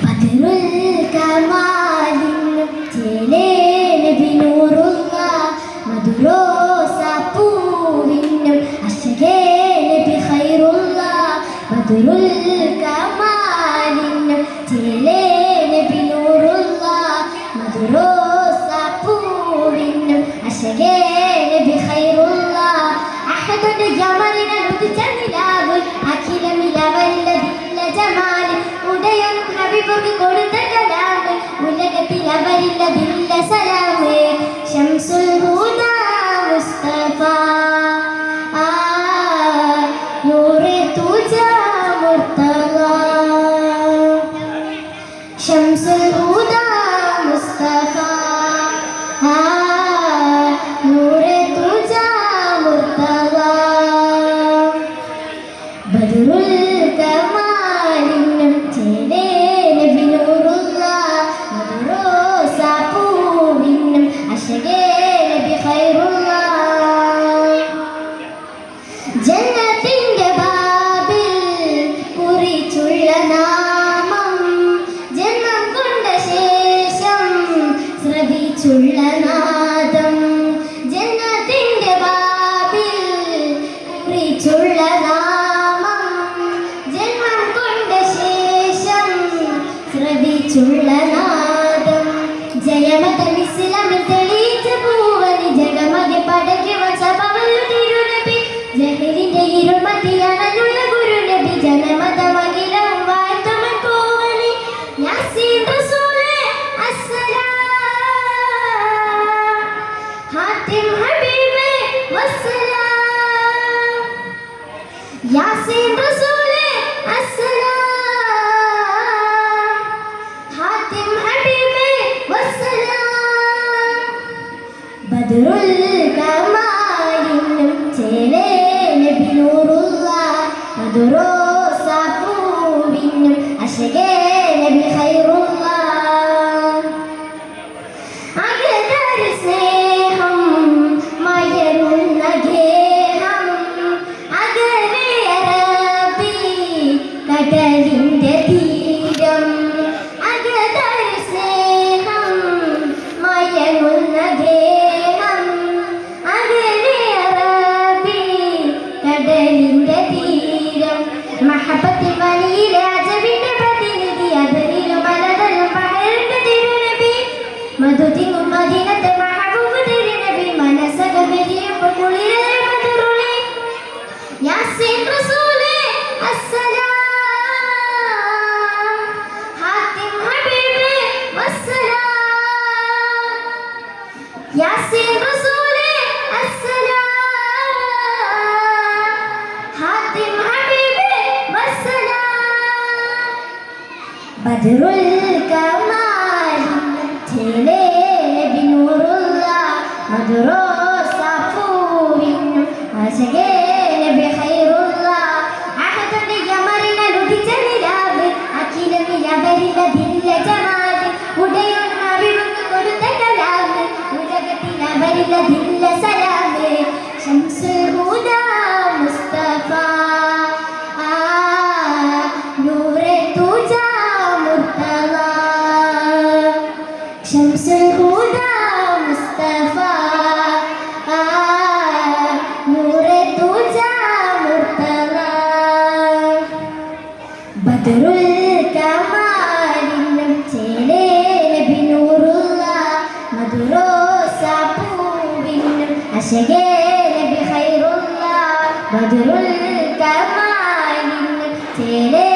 ബദറുൽ കമാലിനും ചേലേ നബി നൂറുള്ള മധുരോസ പൂവിനും അശകേ നബി ഖൈറുള്ള ബദറുൽ കമാലിനും ചേലേ നബി നൂറുള്ള മധുരോസ പൂവിനും അശകേ നബി ഖൈറുള്ള അഹദുൽ ജമലിന ലുദ്ജ നിലാവുൽ അഖിലമിലവല്ലദില്ല ജമാൽ ഉദയം ഹബീബുക്ക് കൊടുത്ത കലാമ് ഉലകത്തിൽ അവരില്ലതില്ല സലാമ് ശംസുൽ ഹുദാ മുസ്തഫ നൂറെ തുജാ മുർത്തദ ശംസുൽ ഹുദാ മുസ്തഫ നൂറെ തുജാ മുർത്തദ ബദറുൽ കമാലിനും ചേലേ നബി നൂറുള്ള മധുരോസ പൂവിനും അശകേ നബി ഖൈറുള്ള ജന്നത്തിന്റെ ബാബിൽ കുറിച്ചുള്ള നാമം ജന്മം കൊണ്ട ശേഷം ശ്രവിച്ചുള്ള നാദം ജന്നത്തിന്റെ ബാബിൽ കുറിച്ചുള്ള നാമം ജന്മം കൊണ്ട ശേഷം ശ്രവിച്ചുള്ള നാദം ജയമതം ഇസ്ലാമിൽ തെളിയിച്ച പൂവനി ജഗമകെ പടക്കി വസഭവല്ലു തിരുനബി ജഹലിന്റെ ഇരുമതിയാണുള്ള ഗുരുനബി ജനമതമകിലം വാഴ്ത്തമൻ പൂവനി യാസീൻ റസൂലേ അസ്സലാം ഹാത്തിം ഹബീബേ വസ്സലാം യാസീൻ റസൂലേ അസ്സലാം ഹാത്തിം ഹബീബേ വസ്സലാം ബദറുൽ കമാലിനും ചേലേ നബി നൂറുള്ള മധുരോസ പൂവിനും അശകേ നബി ഖൈറുള്ള അകലൊരു സ്നേഹം മയരുന്ന ഗേഹം അകലെ അറബി കടലിന്റെ തീരം അകലൊരു സ്നേഹം മയരുന്ന ഗേഹം അകലെ അറബി കടലിന്റെ തീരം മഹബത്തിൽ വലിയിലെ അജബിന്റെ പ്രതിനിധി അതിരിലും മലതലും പകരന്റെ തിരുനബി മധുതിങ്ങും മദീനത്തെ മഹബൂബ് തിരുനബി മനസ്സകമെരിയുമ്പോൾ കുളിരേ മധുരുളി യാസീൻ റസൂലേ അസ്സലാം ഹാത്തിം ഹബീബേ വസ്സലാം യാസീൻ റസൂലേ അസ്സലാം ഹാത്തിം ഹബീബേ വസ്സലാം ബദറുൽ കമാലിനും ചേലേ നബി നൂറുള്ള മധുരോസ പൂവിനും അശകേ നബി ഖൈറുള്ള അഹദുൽ ജമലിന ലുദ്ജ നിലാവ് അഖിലമിലവരില്ലതില്ല ജമാൽ ഉദയം ഹബീബുക്ക് കൊടുത്ത കലാമ് ഉലകത്തിൽ അവരില്ലതില്ല സലാമ് ശംസുൽ ഹുദാ മുസ്തഫ നൂറെ തുജാ മുർത്തദ ശംസുൽ ഹുദാ മുസ്തഫ നൂറെ തുജാ മുർത്തദ ബദറുൽ കമാലിനും ചേലേ നബി നൂറുള്ള മധുരോസ പൂവിനും അശകേ നബി ഖൈറുള്ള ബദറുൽ കമാലിനും ചേലേ